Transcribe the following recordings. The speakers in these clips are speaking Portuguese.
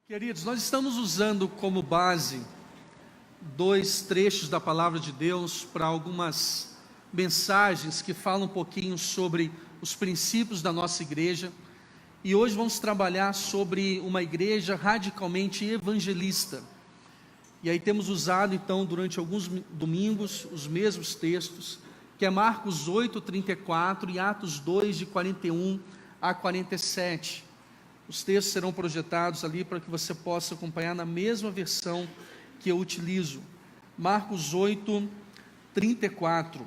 Queridos, nós estamos usando como base dois trechos da Palavra de Deus para algumas mensagens que falam um pouquinho sobre os princípios da nossa igreja. E hoje vamos trabalhar sobre uma igreja radicalmente evangelista. E aí temos usado então durante alguns domingos os mesmos textos, que é Marcos 8:34 e Atos 2, de 41 a 47. Os textos serão projetados ali para que você possa acompanhar na mesma versão que eu utilizo. Marcos 8:34.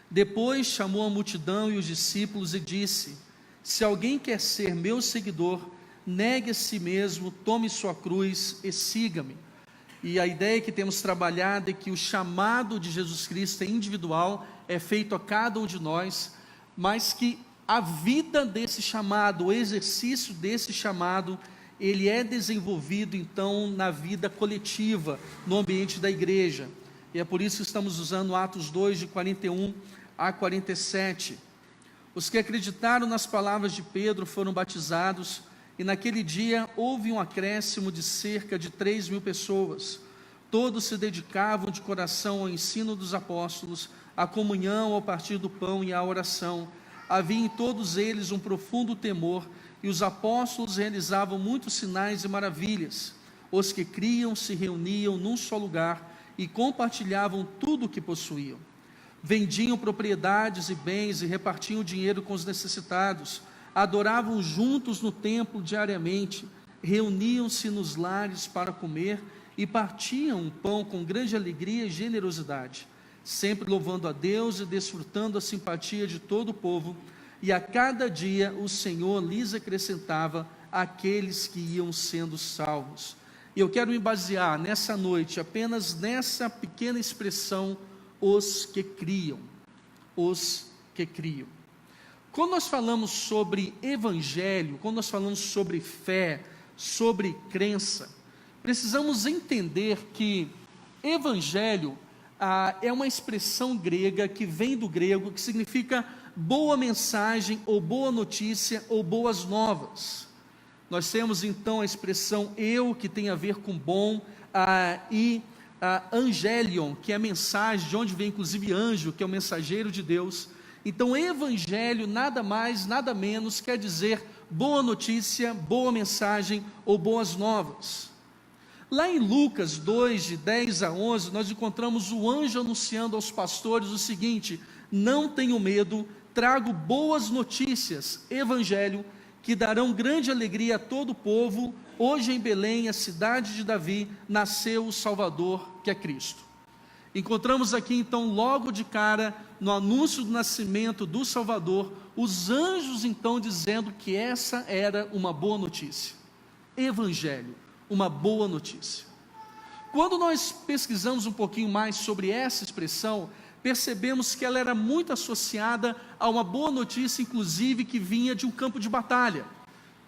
Depois chamou a multidão e os discípulos e disse: se alguém quer ser meu seguidor, negue a si mesmo, tome sua cruz e siga-me. E a ideia que temos trabalhado é que o chamado de Jesus Cristo é individual, é feito a cada um de nós, mas que a vida desse chamado, o exercício desse chamado, ele é desenvolvido então na vida coletiva, no ambiente da igreja. E é por isso que estamos usando Atos 2, de 41 a 47. Os que acreditaram nas palavras de Pedro foram batizados, e naquele dia houve um acréscimo de cerca de 3.000 pessoas. Todos se dedicavam de coração ao ensino dos apóstolos, à comunhão, ao partir do pão e à oração. Havia em todos eles um profundo temor, e os apóstolos realizavam muitos sinais e maravilhas. Os que criam se reuniam num só lugar e compartilhavam tudo o que possuíam. Vendiam propriedades e bens e repartiam dinheiro com os necessitados. Adoravam juntos no templo diariamente, reuniam-se nos lares para comer e partiam o pão com grande alegria e generosidade, sempre louvando a Deus e desfrutando a simpatia de todo o povo, e a cada dia o Senhor lhes acrescentava aqueles que iam sendo salvos. E eu quero me basear nessa noite apenas nessa pequena expressão, os que criam, os que criam. Quando nós falamos sobre evangelho, quando nós falamos sobre fé, sobre crença, precisamos entender que evangelho é uma expressão grega que vem do grego, que significa boa mensagem, ou boa notícia, ou boas novas. Nós temos então a expressão eu, que tem a ver com bom, e angelion, que é mensagem, de onde vem inclusive anjo, que é o mensageiro de Deus. Então evangelho nada mais, nada menos quer dizer boa notícia, boa mensagem ou boas novas. Lá em Lucas 2, de 10 a 11, nós encontramos o anjo anunciando aos pastores o seguinte: não tenham medo, trago boas notícias, evangelho, que darão grande alegria a todo o povo. Hoje em Belém, a cidade de Davi, nasceu o Salvador, que é Cristo. Encontramos aqui então, logo de cara, no anúncio do nascimento do Salvador, os anjos então dizendo que essa era uma boa notícia. Evangelho, uma boa notícia. Quando nós pesquisamos um pouquinho mais sobre essa expressão, percebemos que ela era muito associada a uma boa notícia, inclusive que vinha de um campo de batalha.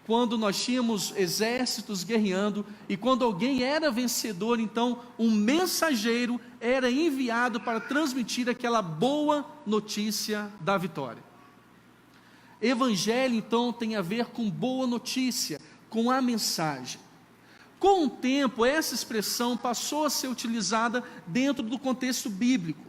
Quando nós tínhamos exércitos guerreando, e quando alguém era vencedor, então um mensageiro era enviado para transmitir aquela boa notícia da vitória. Evangelho então tem a ver com boa notícia, com a mensagem. Com o tempo, essa expressão passou a ser utilizada dentro do contexto bíblico,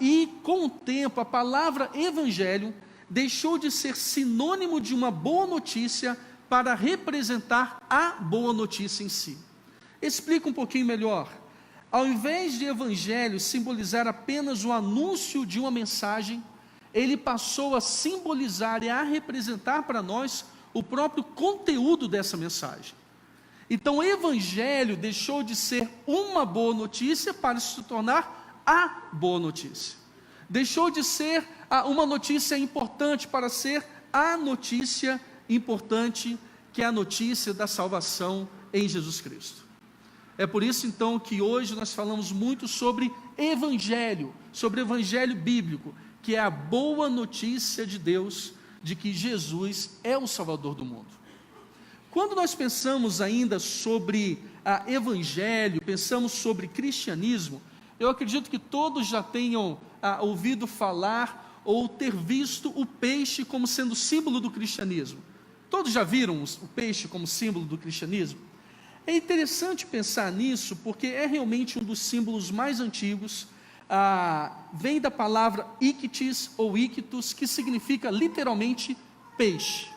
e com o tempo a palavra evangelho deixou de ser sinônimo de uma boa notícia para representar a boa notícia em si. Explica um pouquinho melhor. Ao invés de evangelho simbolizar apenas o anúncio de uma mensagem, ele passou a simbolizar e a representar para nós o próprio conteúdo dessa mensagem. Então o evangelho deixou de ser uma boa notícia para se tornar a boa notícia. Deixou de ser uma notícia importante para ser a notícia importante, que é a notícia da salvação em Jesus Cristo. É por isso então que hoje nós falamos muito sobre evangelho bíblico, que é a boa notícia de Deus, de que Jesus é o Salvador do mundo. Quando nós pensamos ainda sobre evangelho, pensamos sobre cristianismo, eu acredito que todos já tenham ouvido falar ou ter visto o peixe como sendo símbolo do cristianismo. Todos já viram o peixe como símbolo do cristianismo? É interessante pensar nisso, porque é realmente um dos símbolos mais antigos. Vem da palavra ictis ou ictus, que significa literalmente peixe.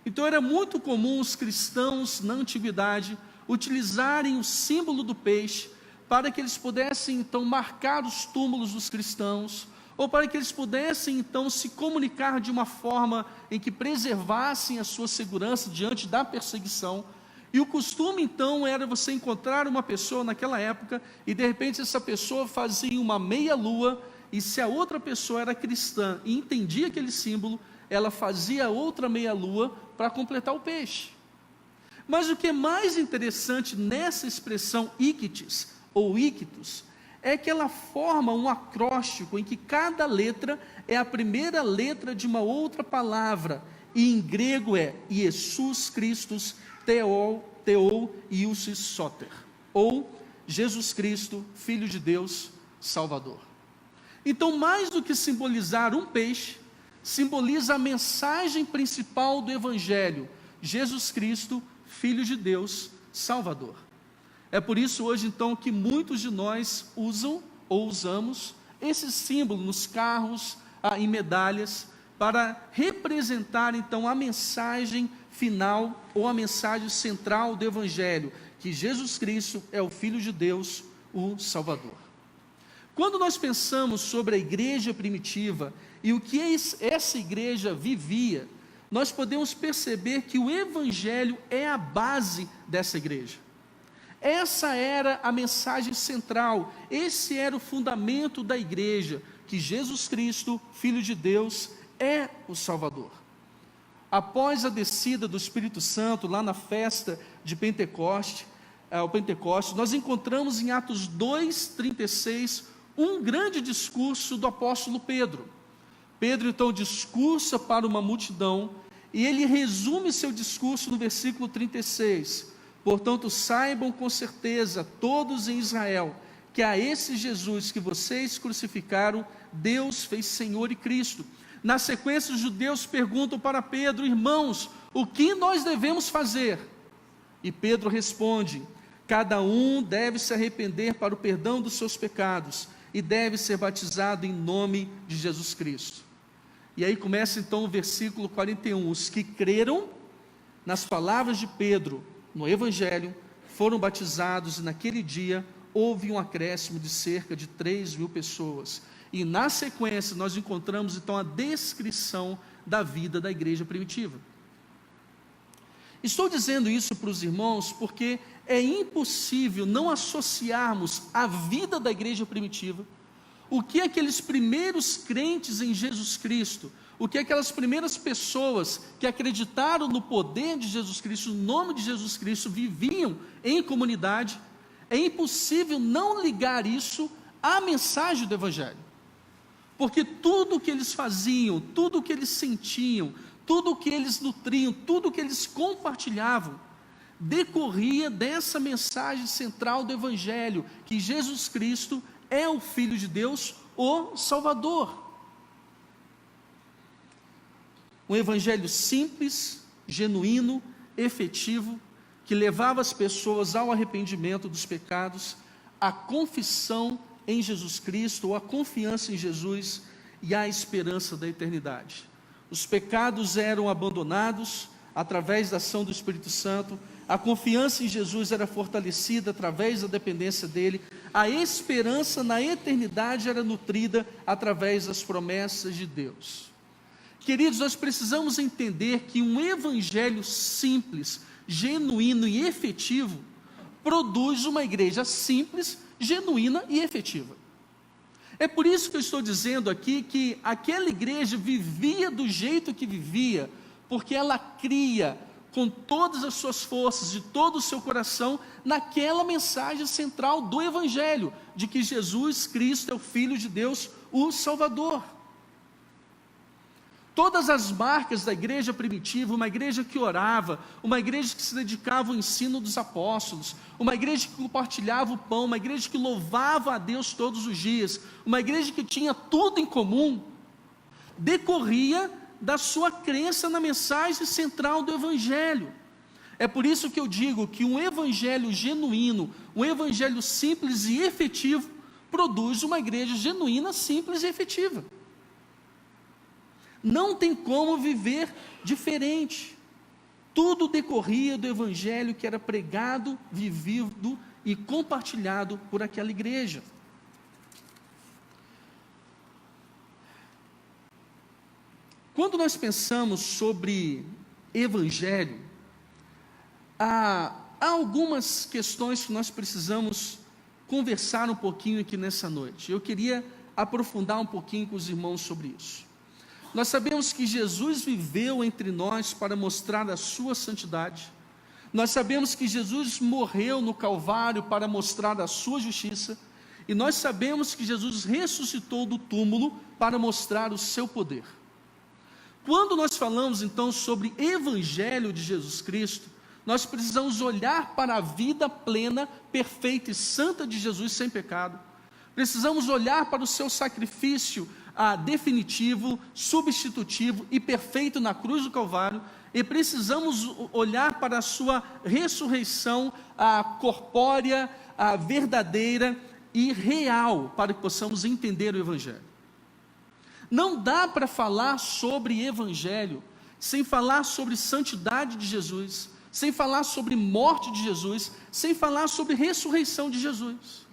Então era muito comum os cristãos na antiguidade utilizarem o símbolo do peixe para que eles pudessem então marcar os túmulos dos cristãos, ou para que eles pudessem então se comunicar de uma forma em que preservassem a sua segurança diante da perseguição. E o costume então era você encontrar uma pessoa naquela época e de repente essa pessoa fazia uma meia-lua, e se a outra pessoa era cristã e entendia aquele símbolo, ela fazia outra meia-lua para completar o peixe. Mas o que é mais interessante nessa expressão ictis ou ictus é que ela forma um acróstico em que cada letra é a primeira letra de uma outra palavra, e em grego é Jesus Christus Theou Iusis Soter, ou Jesus Cristo, Filho de Deus, Salvador. Então, mais do que simbolizar um peixe, simboliza a mensagem principal do Evangelho: Jesus Cristo, Filho de Deus, Salvador. É por isso hoje então que muitos de nós usam ou usamos esse símbolo nos carros, em medalhas, para representar então a mensagem final ou a mensagem central do Evangelho, que Jesus Cristo é o Filho de Deus, o Salvador. Quando nós pensamos sobre a igreja primitiva e o que essa igreja vivia, nós podemos perceber que o Evangelho é a base dessa igreja. Essa era a mensagem central, esse era o fundamento da igreja, que Jesus Cristo, Filho de Deus, é o Salvador. Após a descida do Espírito Santo, lá na festa de Pentecostes, nós encontramos em Atos 2:36, um grande discurso do apóstolo Pedro. Pedro então discursa para uma multidão, e ele resume seu discurso no versículo 36, portanto saibam com certeza todos em Israel, que a esse Jesus que vocês crucificaram, Deus fez Senhor e Cristo. Na sequência os judeus perguntam para Pedro: irmãos, o que nós devemos fazer? E Pedro responde: cada um deve se arrepender para o perdão dos seus pecados, e deve ser batizado em nome de Jesus Cristo. E aí começa então o versículo 41, os que creram nas palavras de Pedro, no Evangelho, foram batizados, e naquele dia houve um acréscimo de cerca de 3.000 pessoas. E na sequência nós encontramos então a descrição da vida da igreja primitiva. Estou dizendo isso para os irmãos porque é impossível não associarmos a vida da igreja primitiva, o que aqueles primeiros crentes em Jesus Cristo, o que aquelas primeiras pessoas que acreditaram no poder de Jesus Cristo, no nome de Jesus Cristo, viviam em comunidade. É impossível não ligar isso à mensagem do Evangelho, porque tudo o que eles faziam, tudo o que eles sentiam, tudo o que eles nutriam, tudo o que eles compartilhavam, decorria dessa mensagem central do Evangelho, que Jesus Cristo é o Filho de Deus, o Salvador. Um Evangelho simples, genuíno, efetivo, que levava as pessoas ao arrependimento dos pecados, à confissão em Jesus Cristo, ou à confiança em Jesus e à esperança da eternidade. Os pecados eram abandonados através da ação do Espírito Santo, a confiança em Jesus era fortalecida através da dependência dele, a esperança na eternidade era nutrida através das promessas de Deus. Queridos, nós precisamos entender que um evangelho simples, genuíno e efetivo produz uma igreja simples, genuína e efetiva. É por isso que eu estou dizendo aqui que aquela igreja vivia do jeito que vivia, porque ela cria com todas as suas forças, de todo o seu coração, naquela mensagem central do Evangelho, de que Jesus Cristo é o Filho de Deus, o Salvador. Todas as marcas da igreja primitiva, uma igreja que orava, uma igreja que se dedicava ao ensino dos apóstolos, uma igreja que compartilhava o pão, uma igreja que louvava a Deus todos os dias, uma igreja que tinha tudo em comum, decorria da sua crença na mensagem central do Evangelho. É por isso que eu digo que um Evangelho genuíno, um Evangelho simples e efetivo, produz uma igreja genuína, simples e efetiva. Não tem como viver diferente. Tudo decorria do Evangelho que era pregado, vivido e compartilhado por aquela igreja. Quando nós pensamos sobre Evangelho, há algumas questões que nós precisamos conversar um pouquinho aqui nessa noite. Eu queria aprofundar um pouquinho com os irmãos sobre isso. Nós sabemos que Jesus viveu entre nós para mostrar a sua santidade. Nós sabemos que Jesus morreu no Calvário para mostrar a sua justiça. E nós sabemos que Jesus ressuscitou do túmulo para mostrar o seu poder. Quando nós falamos então sobre Evangelho de Jesus Cristo, nós precisamos olhar para a vida plena, perfeita e santa de Jesus sem pecado. Precisamos olhar para o seu sacrifício definitivo, substitutivo e perfeito na cruz do Calvário, e precisamos olhar para a sua ressurreição corpórea, verdadeira e real, para que possamos entender o Evangelho. Não dá para falar sobre Evangelho sem falar sobre santidade de Jesus, sem falar sobre morte de Jesus, sem falar sobre ressurreição de Jesus.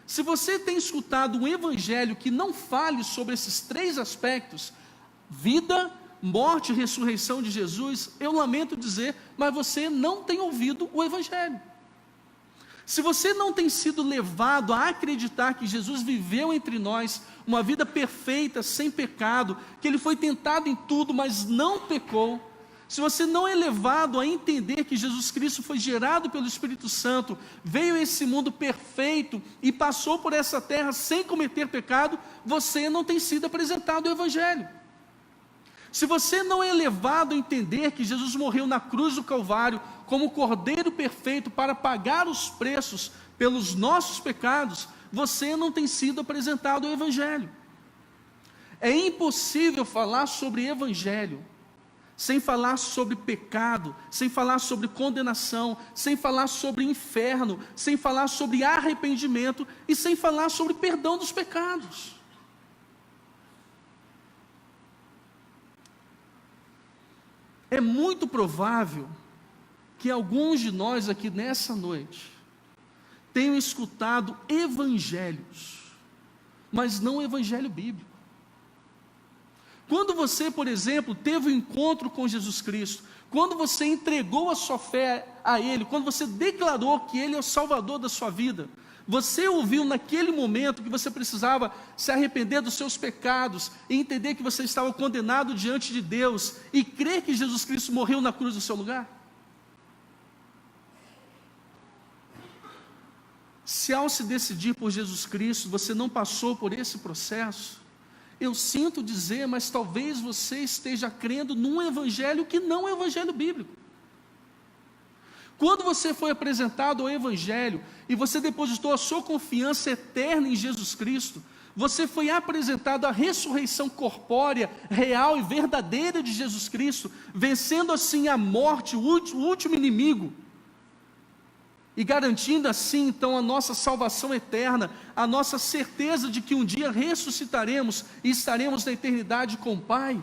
Se você tem escutado um Evangelho que não fale sobre esses três aspectos, vida, morte e ressurreição de Jesus, eu lamento dizer, mas você não tem ouvido o Evangelho. Se você não tem sido levado a acreditar que Jesus viveu entre nós uma vida perfeita, sem pecado, que Ele foi tentado em tudo, mas não pecou, se você não é levado a entender que Jesus Cristo foi gerado pelo Espírito Santo, veio a esse mundo perfeito e passou por essa terra sem cometer pecado, você não tem sido apresentado o Evangelho. Se você não é levado a entender que Jesus morreu na cruz do Calvário como Cordeiro perfeito para pagar os preços pelos nossos pecados, você não tem sido apresentado o Evangelho. É impossível falar sobre Evangelho sem falar sobre pecado, sem falar sobre condenação, sem falar sobre inferno, sem falar sobre arrependimento e sem falar sobre perdão dos pecados. É muito provável que alguns de nós aqui nessa noite tenham escutado evangelhos, mas não o evangelho bíblico. Quando você, por exemplo, teve um encontro com Jesus Cristo, quando você entregou a sua fé a Ele, quando você declarou que Ele é o Salvador da sua vida, você ouviu naquele momento que você precisava se arrepender dos seus pecados, e entender que você estava condenado diante de Deus, e crer que Jesus Cristo morreu na cruz no seu lugar? Se ao se decidir por Jesus Cristo, você não passou por esse processo, eu sinto dizer, mas talvez você esteja crendo num evangelho que não é o evangelho bíblico. Quando você foi apresentado ao evangelho, e você depositou a sua confiança eterna em Jesus Cristo, você foi apresentado à ressurreição corpórea, real e verdadeira de Jesus Cristo, vencendo assim a morte, o último inimigo, e garantindo assim então a nossa salvação eterna, a nossa certeza de que um dia ressuscitaremos e estaremos na eternidade com o Pai.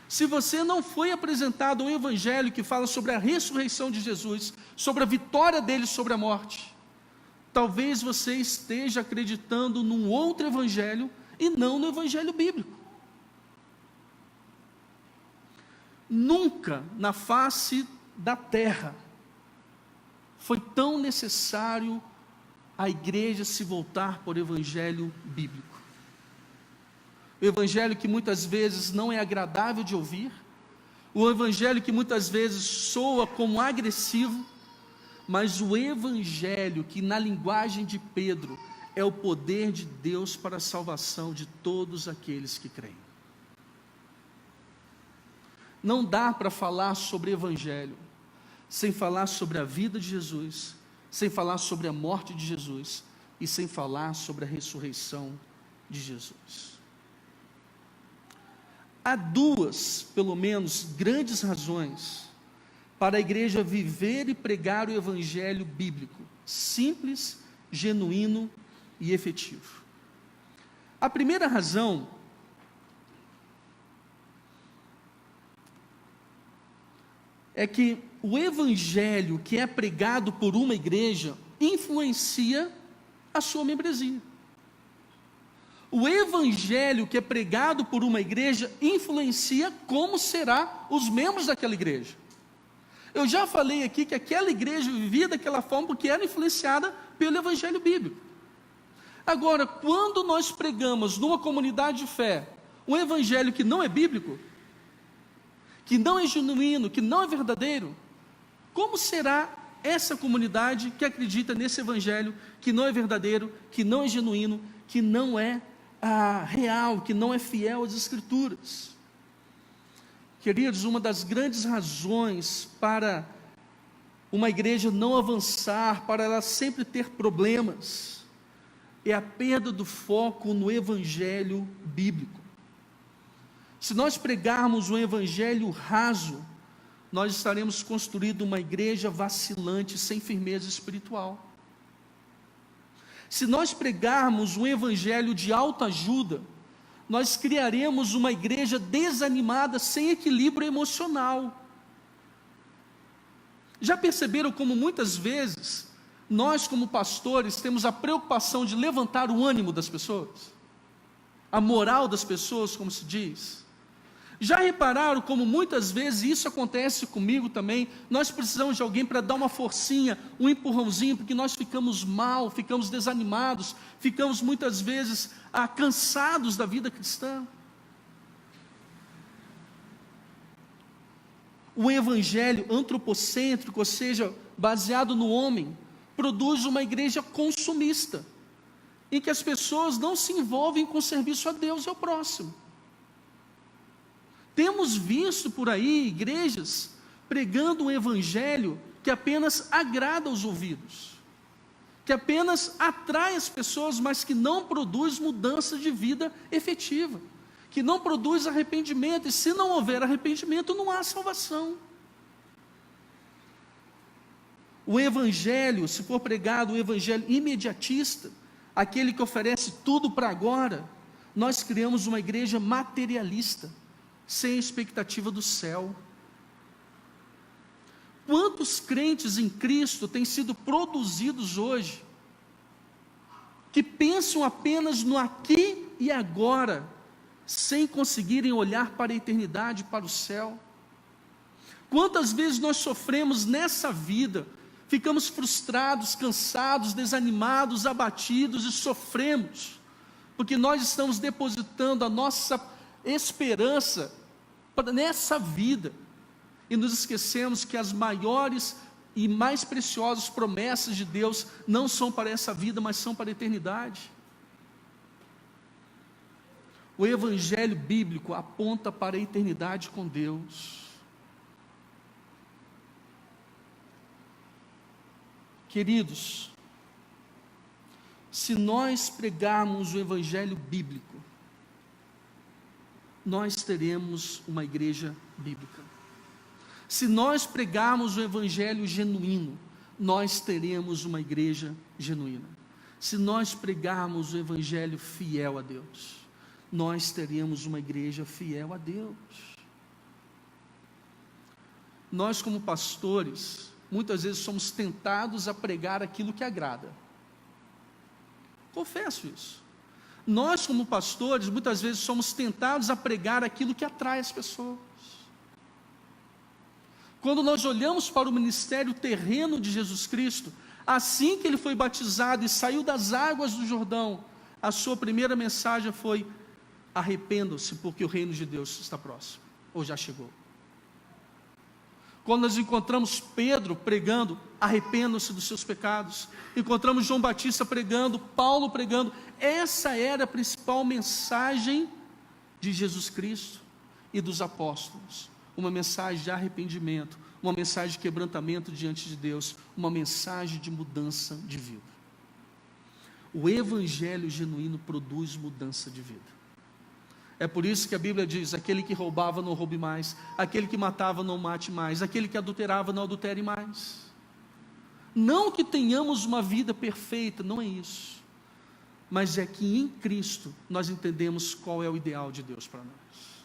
Se você não foi apresentado ao evangelho que fala sobre a ressurreição de Jesus, sobre a vitória dele sobre a morte, talvez você esteja acreditando num outro evangelho e não no evangelho bíblico. Nunca na face da terra foi tão necessário a igreja se voltar para o evangelho bíblico. O evangelho que muitas vezes não é agradável de ouvir, o evangelho que muitas vezes soa como agressivo, mas o evangelho que na linguagem de Pedro é o poder de Deus para a salvação de todos aqueles que creem. Não dá para falar sobre evangelho sem falar sobre a vida de Jesus, sem falar sobre a morte de Jesus e sem falar sobre a ressurreição de Jesus. há duas, pelo menos, grandes razões para a igreja viver e pregar o evangelho bíblico, simples, genuíno e efetivo. A primeira razão é que o evangelho que é pregado por uma igreja influencia a sua membresia. O evangelho que é pregado por uma igreja influencia como será os membros daquela igreja. Eu já falei aqui que aquela igreja vivia daquela forma porque era influenciada pelo evangelho bíblico. Agora, quando nós pregamos numa comunidade de fé um evangelho que não é bíblico, que não é genuíno, que não é verdadeiro, como será essa comunidade que acredita nesse evangelho que não é verdadeiro, que não é genuíno, que não é real, que não é fiel às Escrituras? Queridos, uma das grandes razões para uma igreja não avançar, para ela sempre ter problemas, é a perda do foco no evangelho bíblico. Se nós pregarmos um evangelho raso, nós estaremos construindo uma igreja vacilante, sem firmeza espiritual. Se nós pregarmos um evangelho de autoajuda, nós criaremos uma igreja desanimada, sem equilíbrio emocional. Já perceberam como muitas vezes nós, como pastores, temos a preocupação de levantar o ânimo das pessoas? A moral das pessoas, como se diz? Já repararam como muitas vezes isso acontece comigo também? Nós precisamos de alguém para dar uma forcinha, um empurrãozinho, porque nós ficamos mal, ficamos desanimados, ficamos muitas vezes cansados da vida cristã. O evangelho antropocêntrico, ou seja, baseado no homem, produz uma igreja consumista, em que as pessoas não se envolvem com o serviço a Deus e ao próximo. Temos visto por aí igrejas pregando um evangelho que apenas agrada aos ouvidos, que apenas atrai as pessoas, mas que não produz mudança de vida efetiva, que não produz arrependimento, e se não houver arrependimento, não há salvação. O evangelho, se for pregado o evangelho imediatista, aquele que oferece tudo para agora, nós criamos uma igreja materialista, sem expectativa do céu. Quantos crentes em Cristo têm sido produzidos hoje, que pensam apenas no aqui e agora, sem conseguirem olhar para a eternidade, para o céu? Quantas vezes nós sofremos nessa vida, ficamos frustrados, cansados, desanimados, abatidos e sofremos, porque nós estamos depositando a nossa esperança nessa vida, e nos esquecemos que as maiores e mais preciosas promessas de Deus não são para essa vida, mas são para a eternidade. O evangelho bíblico aponta para a eternidade com Deus. Queridos, se nós pregarmos o evangelho bíblico, nós teremos uma igreja bíblica. Se nós pregarmos o evangelho genuíno, nós teremos uma igreja genuína. Se nós pregarmos o evangelho fiel a Deus, nós teremos uma igreja fiel a Deus. Nós, como pastores, muitas vezes somos tentados a pregar aquilo que agrada. Confesso isso. Nós, como pastores, muitas vezes somos tentados a pregar aquilo que atrai as pessoas. Quando nós olhamos para o ministério terreno de Jesus Cristo, assim que ele foi batizado e saiu das águas do Jordão, a sua primeira mensagem foi: arrependam-se, porque o reino de Deus está próximo, ou já chegou. Quando nós encontramos Pedro pregando, arrependam-se dos seus pecados, encontramos João Batista pregando, Paulo pregando, essa era a principal mensagem de Jesus Cristo e dos apóstolos, uma mensagem de arrependimento, uma mensagem de quebrantamento diante de Deus, uma mensagem de mudança de vida. O evangelho genuíno produz mudança de vida. É por isso que a Bíblia diz: aquele que roubava, não roube mais; aquele que matava, não mate mais; aquele que adulterava, não adultere mais. Não que tenhamos uma vida perfeita, não é isso, mas é que em Cristo nós entendemos qual é o ideal de Deus para nós.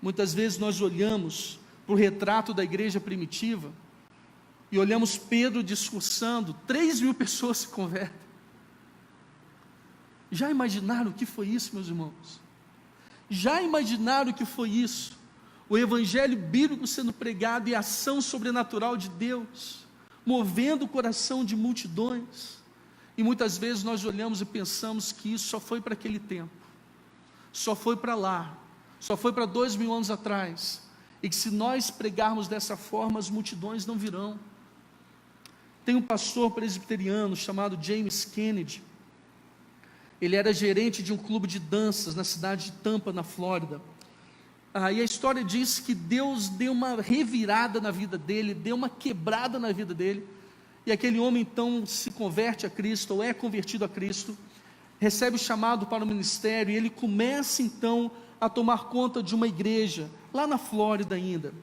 Muitas vezes nós olhamos para o retrato da igreja primitiva e olhamos Pedro discursando, 3.000 pessoas se convertem. Já imaginaram o que foi isso, meus irmãos? Já imaginaram o que foi isso? O evangelho bíblico sendo pregado e a ação sobrenatural de Deus, movendo o coração de multidões. E muitas vezes nós olhamos e pensamos que isso só foi para aquele tempo, só foi para lá, só foi para 2.000 anos atrás, e que se nós pregarmos dessa forma, as multidões não virão. Tem um pastor presbiteriano chamado James Kennedy. Ele era gerente de um clube de danças na cidade de Tampa, na Flórida. E a história diz que Deus deu uma revirada na vida dele, deu uma quebrada na vida dele, e aquele homem então se converte a Cristo, ou é convertido a Cristo, recebe o chamado para o ministério, e ele começa então a tomar conta de uma igreja, lá na Flórida ainda.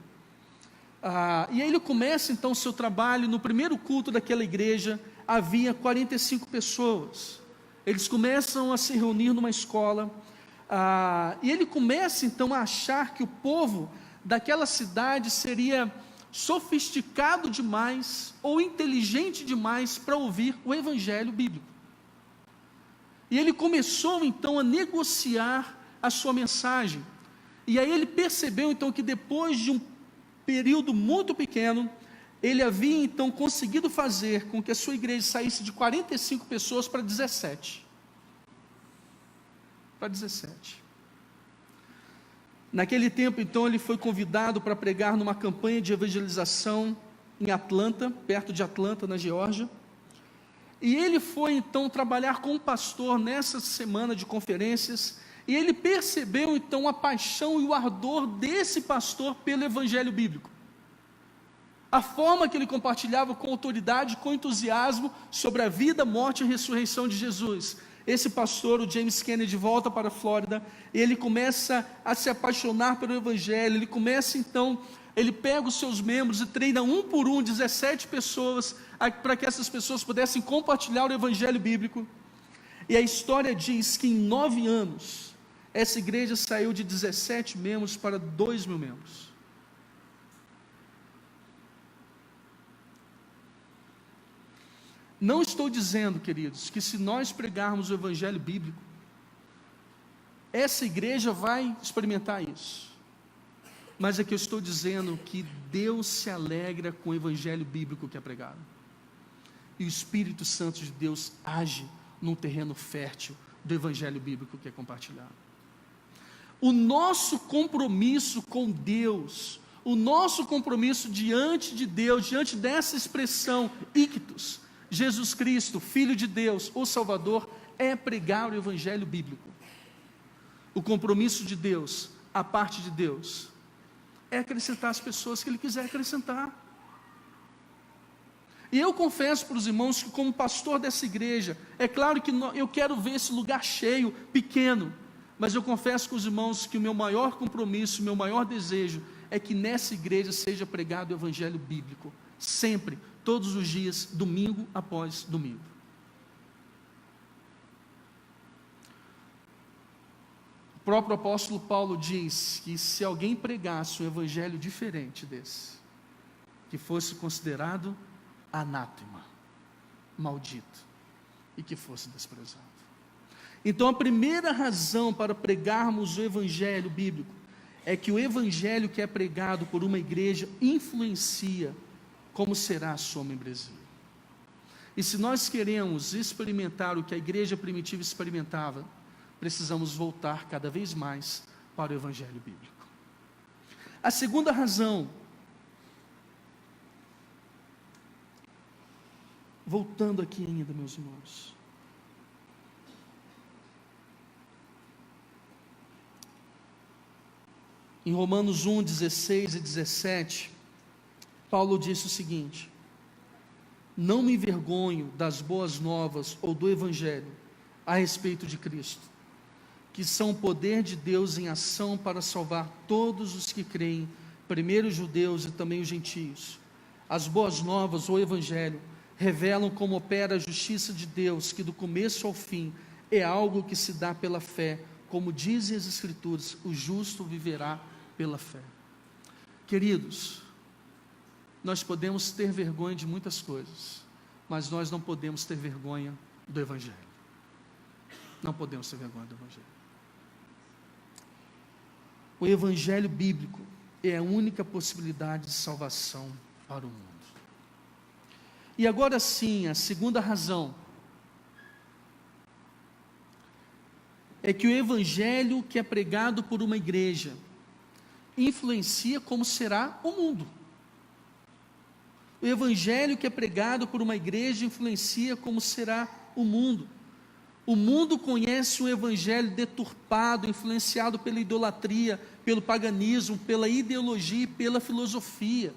E aí ele começa então o seu trabalho. No primeiro culto daquela igreja, havia 45 pessoas, eles começam a se reunir numa escola, e ele começa então a achar que o povo daquela cidade seria sofisticado demais, ou inteligente demais para ouvir o evangelho bíblico, e ele começou então a negociar a sua mensagem, e aí ele percebeu então que depois de um período muito pequeno, ele havia então conseguido fazer com que a sua igreja saísse de 45 pessoas para 17. Naquele tempo então ele foi convidado para pregar numa campanha de evangelização em Atlanta, perto de Atlanta, na Geórgia, e ele foi então trabalhar com um pastor nessa semana de conferências, e ele percebeu então a paixão e o ardor desse pastor pelo evangelho bíblico, a forma que ele compartilhava com autoridade, com entusiasmo, sobre a vida, morte e ressurreição de Jesus. Esse pastor, o James Kennedy, volta para a Flórida, e ele começa a se apaixonar pelo evangelho. Ele começa então, ele pega os seus membros e treina um por um, 17 pessoas, para que essas pessoas pudessem compartilhar o evangelho bíblico. E a história diz que em 9 anos, essa igreja saiu de 17 membros para 2.000 membros. Não estou dizendo, queridos, que se nós pregarmos o evangelho bíblico, essa igreja vai experimentar isso, mas é que eu estou dizendo que Deus se alegra com o evangelho bíblico que é pregado, e o Espírito Santo de Deus age num terreno fértil do evangelho bíblico que é compartilhado. O nosso compromisso com Deus, o nosso compromisso diante de Deus, diante dessa expressão ictus, Jesus Cristo, Filho de Deus, o Salvador, é pregar o evangelho bíblico. O compromisso de Deus, a parte de Deus, é acrescentar as pessoas que Ele quiser acrescentar. E eu confesso para os irmãos que, como pastor dessa igreja, é claro que eu quero ver esse lugar cheio, pequeno, mas eu confesso com os irmãos que o meu maior compromisso, o meu maior desejo é que nessa igreja seja pregado o evangelho bíblico, sempre, todos os dias, domingo após domingo. O próprio apóstolo Paulo diz que se alguém pregasse um evangelho diferente desse, que fosse considerado anátema, maldito, e que fosse desprezado. Então a primeira razão para pregarmos o evangelho bíblico é que o evangelho que é pregado por uma igreja influencia como será a sua membresia. E se nós queremos experimentar o que a igreja primitiva experimentava, precisamos voltar cada vez mais para o evangelho bíblico. A segunda razão, voltando aqui ainda, meus irmãos, em Romanos 1, 16 e 17, Paulo disse o seguinte: não me envergonho das boas novas ou do evangelho a respeito de Cristo, que são o poder de Deus em ação para salvar todos os que creem, primeiro os judeus e também os gentios. As boas novas, ou evangelho, revelam como opera a justiça de Deus, que do começo ao fim é algo que se dá pela fé, como dizem as Escrituras, o justo viverá pela fé. Queridos, nós podemos ter vergonha de muitas coisas, mas nós não podemos ter vergonha do evangelho. Não podemos ter vergonha do evangelho. O evangelho bíblico é a única possibilidade de salvação para o mundo. E agora sim, a segunda razão é que o evangelho que é pregado por uma igreja influencia como será o mundo. O evangelho que é pregado por uma igreja influencia como será o mundo. O mundo conhece um evangelho deturpado, influenciado pela idolatria, pelo paganismo, pela ideologia e pela filosofia.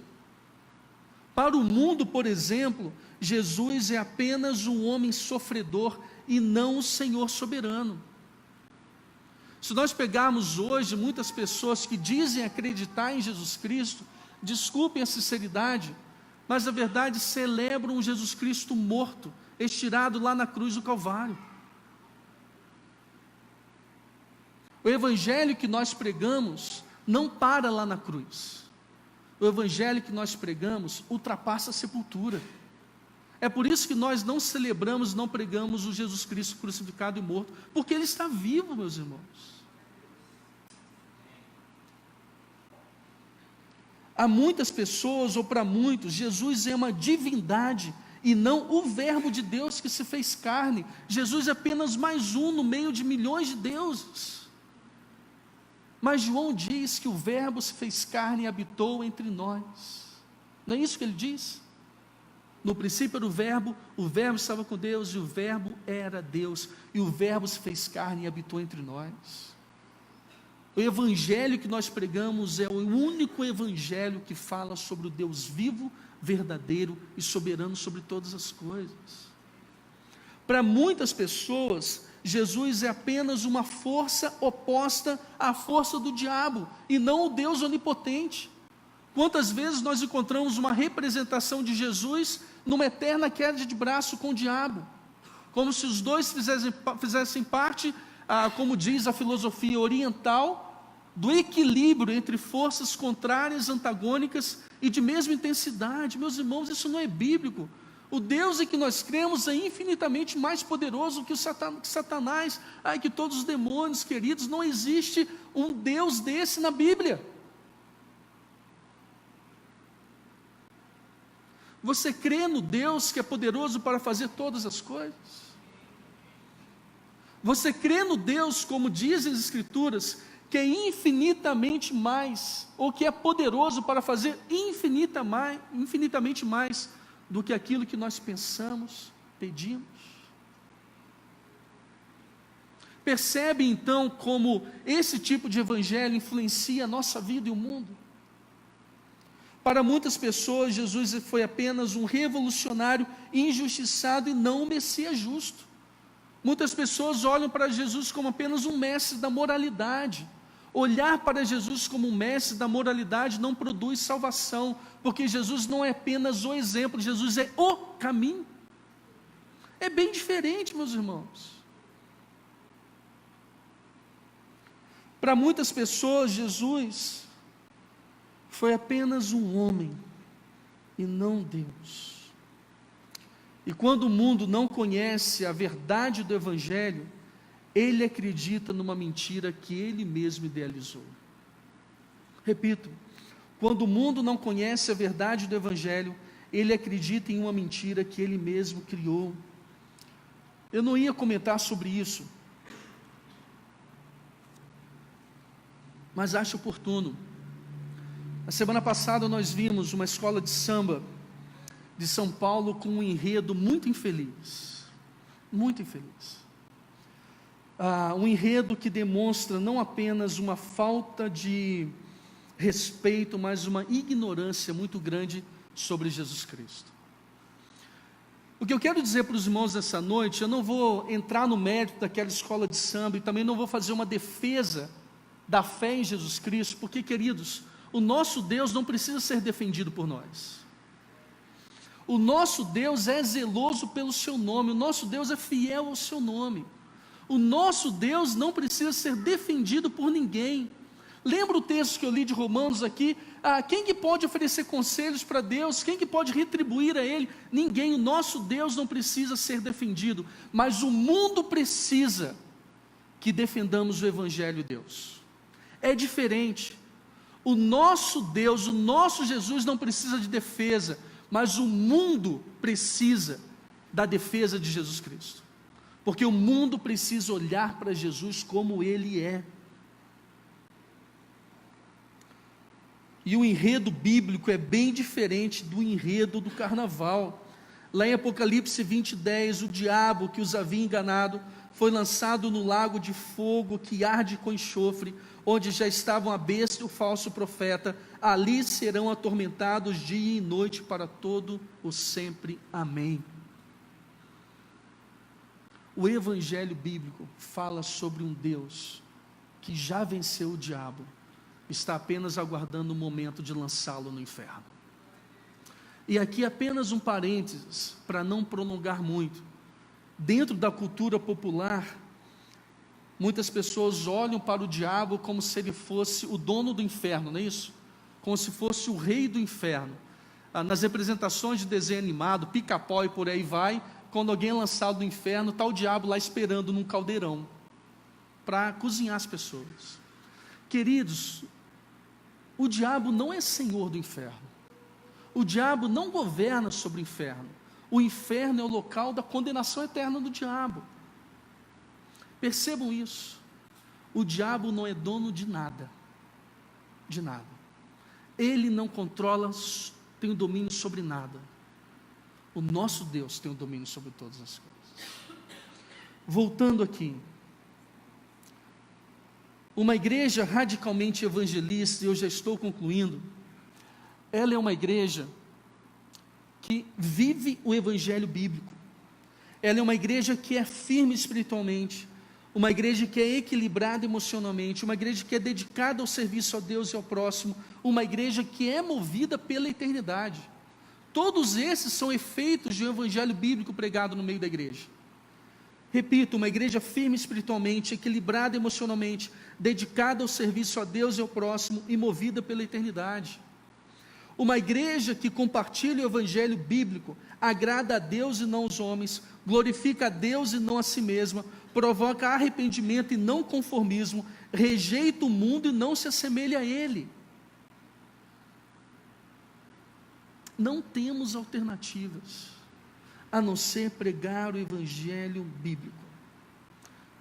Para o mundo, por exemplo, Jesus é apenas um homem sofredor e não o Senhor soberano. Se nós pegarmos hoje muitas pessoas que dizem acreditar em Jesus Cristo, desculpem a sinceridade, mas na verdade celebram um Jesus Cristo morto, estirado lá na cruz do Calvário. O evangelho que nós pregamos não para lá na cruz. O evangelho que nós pregamos ultrapassa a sepultura. É por isso que nós não celebramos, não pregamos o Jesus Cristo crucificado e morto, porque Ele está vivo, meus irmãos. Há muitas pessoas, ou para muitos, Jesus é uma divindade e não o verbo de Deus que se fez carne. Jesus é apenas mais um no meio de milhões de deuses. Mas João diz que o verbo se fez carne e habitou entre nós. Não é isso que ele diz? No princípio era o verbo estava com Deus e o verbo era Deus. E o verbo se fez carne e habitou entre nós. O evangelho que nós pregamos é o único evangelho que fala sobre o Deus vivo, verdadeiro e soberano sobre todas as coisas. Para muitas pessoas, Jesus é apenas uma força oposta à força do diabo, e não o Deus onipotente. Quantas vezes nós encontramos uma representação de Jesus numa eterna queda de braço com o diabo, como se os dois fizessem parte, como diz a filosofia oriental, do equilíbrio entre forças contrárias, antagônicas e de mesma intensidade. Meus irmãos, isso não é bíblico. O Deus em que nós cremos é infinitamente mais poderoso que Satanás, que todos os demônios, queridos. Não existe um Deus desse na Bíblia. Você crê no Deus que é poderoso para fazer todas as coisas? Você crê no Deus, como dizem as Escrituras, que é infinitamente mais, ou que é poderoso para fazer infinitamente mais do que aquilo que nós pensamos, pedimos? Percebe então como esse tipo de evangelho influencia a nossa vida e o mundo? Para muitas pessoas, Jesus foi apenas um revolucionário injustiçado e não um Messias justo. Muitas pessoas olham para Jesus como apenas um mestre da moralidade. Olhar para Jesus como um mestre da moralidade não produz salvação, porque Jesus não é apenas o exemplo, Jesus é o caminho. É bem diferente, meus irmãos. Para muitas pessoas, Jesus foi apenas um homem e não Deus. E quando o mundo não conhece a verdade do Evangelho, ele acredita numa mentira que ele mesmo idealizou. Repito, quando o mundo não conhece a verdade do Evangelho, ele acredita em uma mentira que ele mesmo criou. Eu não ia comentar sobre isso, mas acho oportuno. Na semana passada nós vimos uma escola de samba de São Paulo com um enredo muito infeliz. Muito infeliz. Um enredo que demonstra não apenas uma falta de respeito, mas uma ignorância muito grande sobre Jesus Cristo. O que eu quero dizer para os irmãos nessa noite, eu não vou entrar no mérito daquela escola de samba e também não vou fazer uma defesa da fé em Jesus Cristo, porque, queridos, o nosso Deus não precisa ser defendido por nós. O nosso Deus é zeloso pelo seu nome, o nosso Deus é fiel ao seu nome. O nosso Deus não precisa ser defendido por ninguém. Lembra o texto que eu li de Romanos aqui? Quem que pode oferecer conselhos para Deus? Quem que pode retribuir a Ele? Ninguém. O nosso Deus não precisa ser defendido, mas o mundo precisa que defendamos o Evangelho de Deus. É diferente. O nosso Deus, o nosso Jesus não precisa de defesa, mas o mundo precisa da defesa de Jesus Cristo, porque o mundo precisa olhar para Jesus como Ele é. E o enredo bíblico é bem diferente do enredo do carnaval. Lá em Apocalipse 20:10, o diabo que os havia enganado foi lançado no lago de fogo que arde com enxofre, onde já estavam a besta e o falso profeta. Ali serão atormentados dia e noite para todo o sempre. Amém. O Evangelho bíblico fala sobre um Deus que já venceu o diabo, está apenas aguardando o momento de lançá-lo no inferno. E aqui apenas um parênteses, para não prolongar muito. Dentro da cultura popular, muitas pessoas olham para o diabo como se ele fosse o dono do inferno, não é isso? Como se fosse o rei do inferno. Nas representações de desenho animado, Pica-Pau e por aí vai, quando alguém é lançado no inferno, está o diabo lá esperando num caldeirão, para cozinhar as pessoas. Queridos, o diabo não é senhor do inferno. O diabo não governa sobre o inferno. O inferno é o local da condenação eterna do diabo. Percebam isso. O diabo não é dono de nada. De nada. Ele não controla, tem o domínio sobre nada. O nosso Deus tem o domínio sobre todas as coisas. Voltando aqui. Uma igreja radicalmente evangelista, e eu já estou concluindo, ela é uma igreja que vive o evangelho bíblico. Ela é uma igreja que é firme espiritualmente, uma igreja que é equilibrada emocionalmente, uma igreja que é dedicada ao serviço a Deus e ao próximo, uma igreja que é movida pela eternidade. Todos esses são efeitos de um evangelho bíblico pregado no meio da igreja. Repito, uma igreja firme espiritualmente, equilibrada emocionalmente, dedicada ao serviço a Deus e ao próximo e movida pela eternidade. Uma igreja que compartilha o evangelho bíblico, agrada a Deus e não aos homens, glorifica a Deus e não a si mesma, provoca arrependimento e não conformismo, rejeita o mundo e não se assemelha a ele. Não temos alternativas a não ser pregar o evangelho bíblico.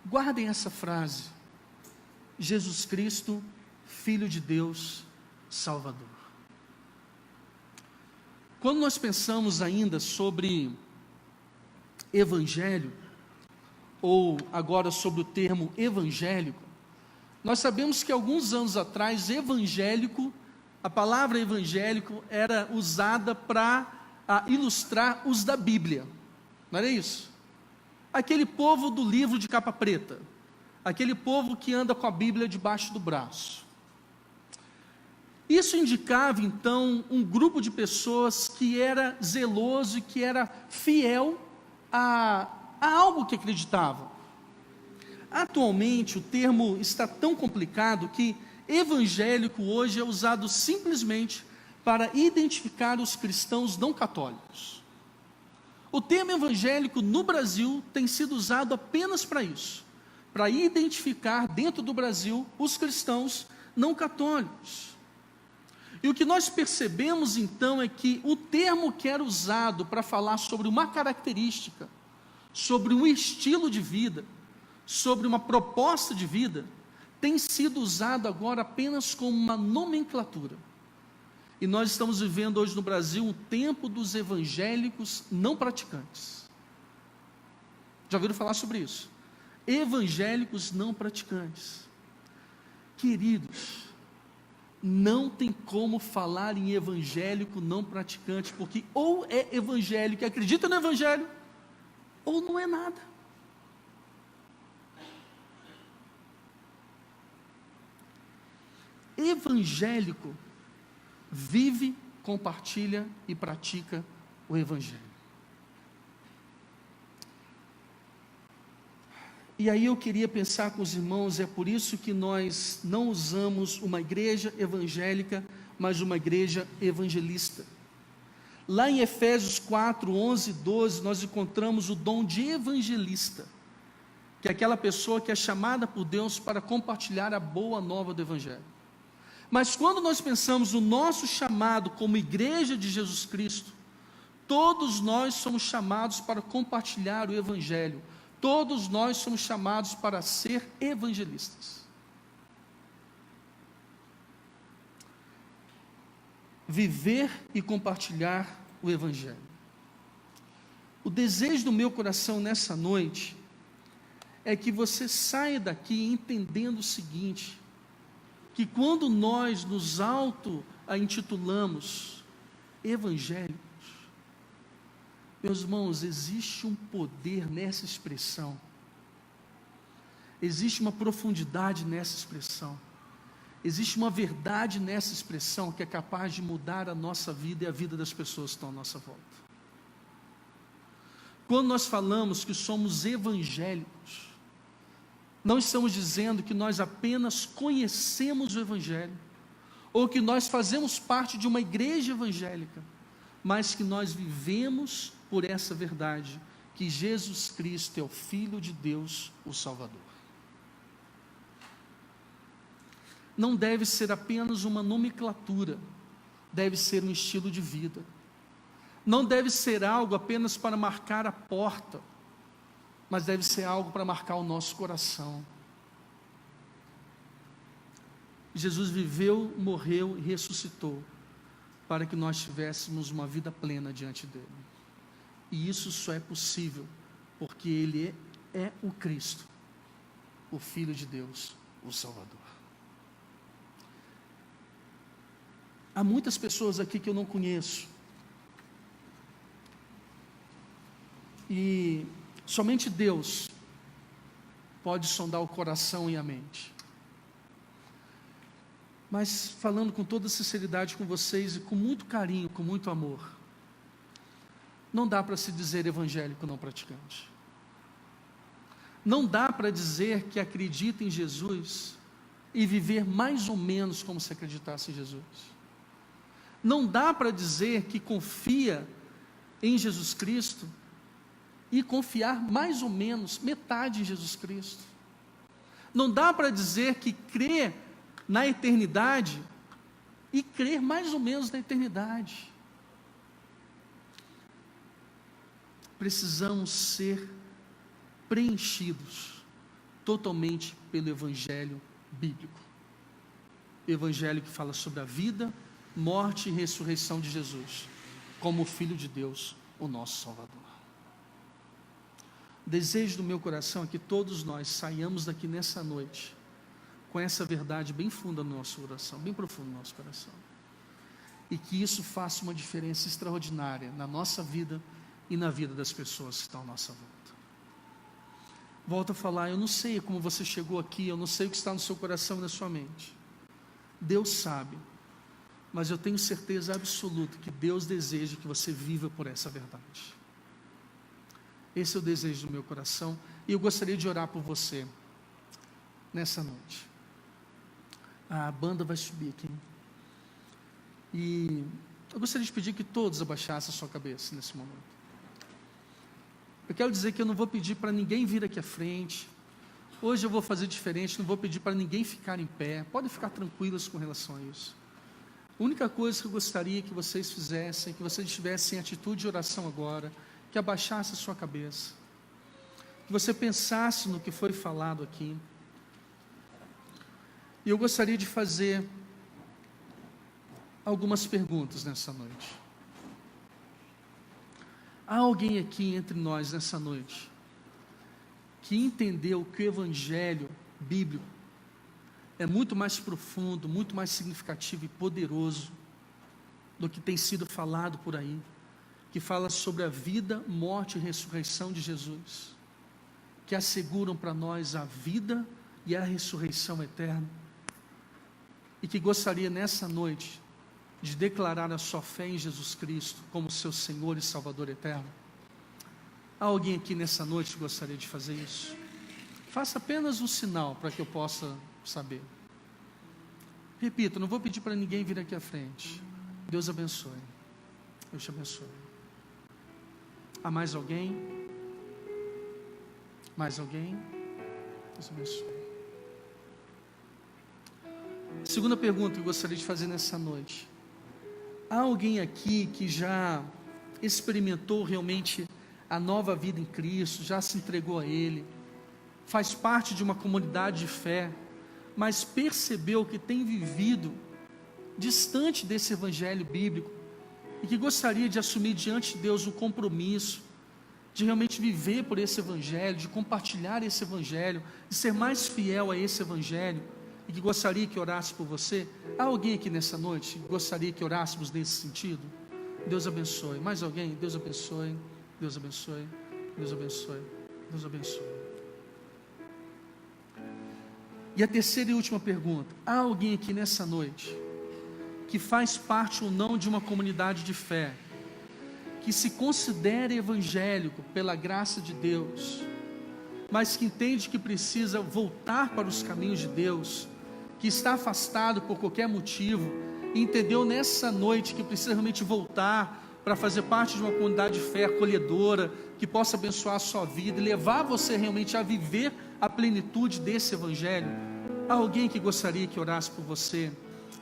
Guardem essa frase: Jesus Cristo, Filho de Deus, Salvador. Quando nós pensamos ainda sobre evangelho, ou agora sobre o termo evangélico, nós sabemos que alguns anos atrás, evangélico, a palavra evangélico era usada para ilustrar os da Bíblia, não era isso? Aquele povo do livro de capa preta, aquele povo que anda com a Bíblia debaixo do braço. Isso indicava então um grupo de pessoas que era zeloso e que era fiel a algo que acreditava. Atualmente o termo está tão complicado que evangélico hoje é usado simplesmente para identificar os cristãos não católicos. O termo evangélico no Brasil tem sido usado apenas para isso, para identificar dentro do Brasil os cristãos não católicos. E o que nós percebemos então é que o termo que era usado para falar sobre uma característica, sobre um estilo de vida, sobre uma proposta de vida, tem sido usado agora apenas como uma nomenclatura. E nós estamos vivendo hoje no Brasil um tempo dos evangélicos não praticantes. Já ouviram falar sobre isso? Evangélicos não praticantes. Queridos, Não tem como falar em evangélico não praticante, porque ou é evangélico e acredita no evangelho, ou não é nada. Evangélico vive, compartilha e pratica o evangelho. E aí eu queria pensar com os irmãos, é por isso que nós não usamos uma igreja evangélica, mas uma igreja evangelista. Lá em Efésios 4, 11 e 12, nós encontramos o dom de evangelista, que é aquela pessoa que é chamada por Deus para compartilhar a boa nova do evangelho. Mas quando nós pensamos no nosso chamado como igreja de Jesus Cristo, todos nós somos chamados para compartilhar o evangelho. Todos nós somos chamados para ser evangelistas. Viver e compartilhar o evangelho. O desejo do meu coração nessa noite é que você saia daqui entendendo o seguinte, que quando nós nos auto-intitulamos evangélicos, meus irmãos, existe um poder nessa expressão, existe uma profundidade nessa expressão, existe uma verdade nessa expressão que é capaz de mudar a nossa vida e a vida das pessoas que estão à nossa volta. Quando nós falamos que somos evangélicos, não estamos dizendo que nós apenas conhecemos o evangelho, ou que nós fazemos parte de uma igreja evangélica, mas que nós vivemos por essa verdade, que Jesus Cristo é o Filho de Deus, o Salvador. Não deve ser apenas uma nomenclatura, deve ser um estilo de vida. Não deve ser algo apenas para marcar a porta, mas deve ser algo para marcar o nosso coração. Jesus viveu, morreu e ressuscitou, para que nós tivéssemos uma vida plena diante dele. E isso só é possível porque ele é o Cristo, o Filho de Deus, o Salvador. Há muitas pessoas aqui que eu não conheço, e somente Deus pode sondar o coração e a mente. Mas falando com toda sinceridade com vocês e com muito carinho, com muito amor, não dá para se dizer evangélico não praticante. Não dá para dizer que acredita em Jesus e viver mais ou menos como se acreditasse em Jesus. Não dá para dizer que confia em Jesus Cristo e confiar mais ou menos metade em Jesus Cristo. Não dá para dizer que crê na eternidade e crer mais ou menos na eternidade. Precisamos ser preenchidos totalmente pelo Evangelho bíblico. O Evangelho que fala sobre a vida, morte e ressurreição de Jesus, como o Filho de Deus, o nosso Salvador. O desejo do meu coração é que todos nós saiamos daqui nessa noite com essa verdade bem funda no nosso coração, bem profunda no nosso coração, e que isso faça uma diferença extraordinária na nossa vida e na vida das pessoas que estão à nossa volta. Volto a falar, eu não sei como você chegou aqui, eu não sei o que está no seu coração e na sua mente. Deus sabe, mas eu tenho certeza absoluta que Deus deseja que você viva por essa verdade. Esse é o desejo do meu coração, e eu gostaria de orar por você nessa noite. A banda vai subir aqui, e eu gostaria de pedir que todos abaixassem a sua cabeça nesse momento. Eu quero dizer que eu não vou pedir para ninguém vir aqui à frente. Hoje eu vou fazer diferente, não vou pedir para ninguém ficar em pé. Podem ficar tranquilos com relação a isso. A única coisa que eu gostaria que vocês fizessem, que vocês tivessem atitude de oração agora, que abaixasse a sua cabeça, que você pensasse no que foi falado aqui. E eu gostaria de fazer algumas perguntas nessa noite. Há alguém aqui entre nós nessa noite que entendeu que o Evangelho bíblico é muito mais profundo, muito mais significativo e poderoso do que tem sido falado por aí, que fala sobre a vida, morte e ressurreição de Jesus, que asseguram para nós a vida e a ressurreição eterna, e que gostaria nessa noite de declarar a sua fé em Jesus Cristo como seu Senhor e Salvador eterno. Há alguém aqui nessa noite que gostaria de fazer isso? Faça apenas um sinal para que eu possa saber. Repito, não vou pedir para ninguém vir aqui à frente. Deus abençoe. Deus te abençoe. Há mais alguém? Mais alguém? Deus abençoe. Segunda pergunta que eu gostaria de fazer nessa noite. Há alguém aqui que já experimentou realmente a nova vida em Cristo, já se entregou a Ele, faz parte de uma comunidade de fé, mas percebeu que tem vivido distante desse evangelho bíblico e que gostaria de assumir diante de Deus um compromisso de realmente viver por esse evangelho, de compartilhar esse evangelho, de ser mais fiel a esse evangelho, e que gostaria que orasse por você? Há alguém aqui nessa noite que gostaria que orássemos nesse sentido? Deus abençoe. Mais alguém? Deus abençoe. Deus abençoe. Deus abençoe. Deus abençoe. E a terceira e última pergunta: há alguém aqui nessa noite que faz parte ou não de uma comunidade de fé, que se considera evangélico pela graça de Deus, mas que entende que precisa voltar para os caminhos de Deus, que está afastado por qualquer motivo, e entendeu nessa noite que precisa realmente voltar para fazer parte de uma comunidade de fé acolhedora, que possa abençoar a sua vida e levar você realmente a viver a plenitude desse evangelho? Há alguém que gostaria que orasse por você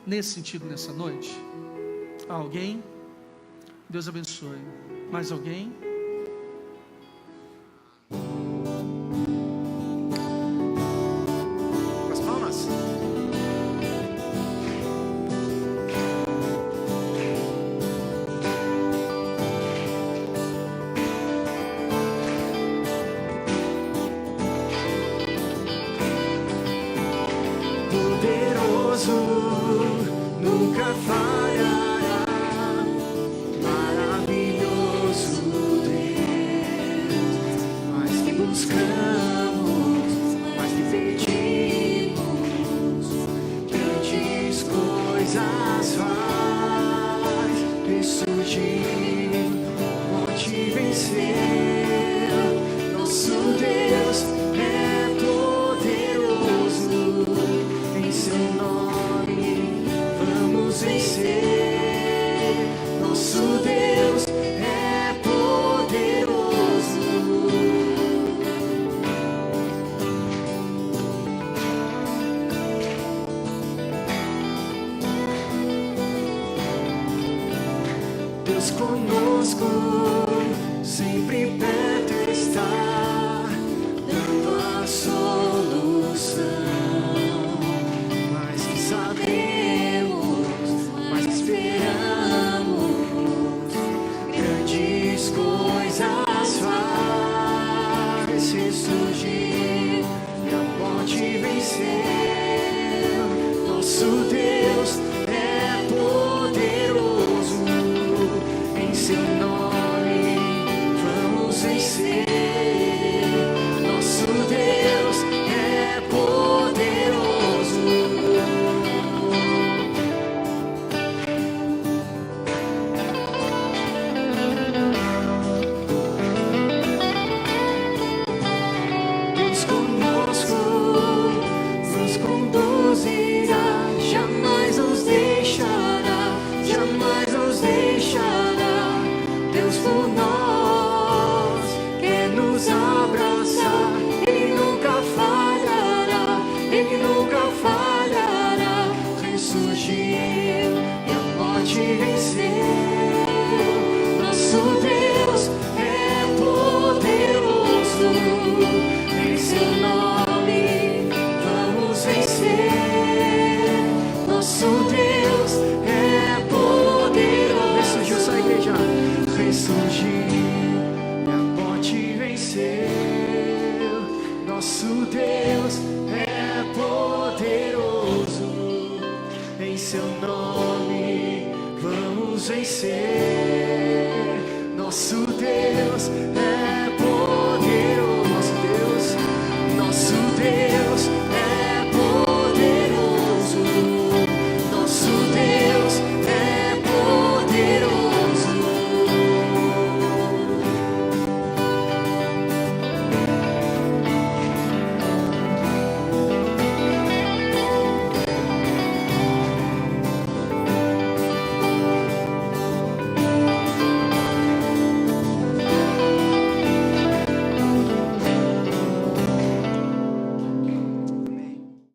nesse sentido nessa noite? Há alguém? Deus abençoe. Mais alguém? As palmas. Poderoso, nunca falhará. Maravilhoso Deus, mais que buscamos, mais que pedimos, grandes coisas faz, ressurgir, morte vencer. Nosso Deus é poderoso, em seu nome vamos vencer. Nosso Deus é poderoso. Deus conosco, sempre perto está, dando a solução. Mais que sabemos, mais que esperamos, grandes coisas faz, ressurgir e a morte vencer. Nosso Deus é poderoso, em seu nome vamos vencer. Nosso Deus é poderoso. Deus conosco, nos conduzirá, jamais nos deixará, jamais nos deixará. Deus por nós quer nos abraçar, Ele nunca falhará, Ele nunca falhará. Ressurgir e a morte vencer. Nosso Deus é poderoso, em seu nome vamos vencer. Nosso Deus é poderoso. Ressurgiu essa igreja, ressurgir. nosso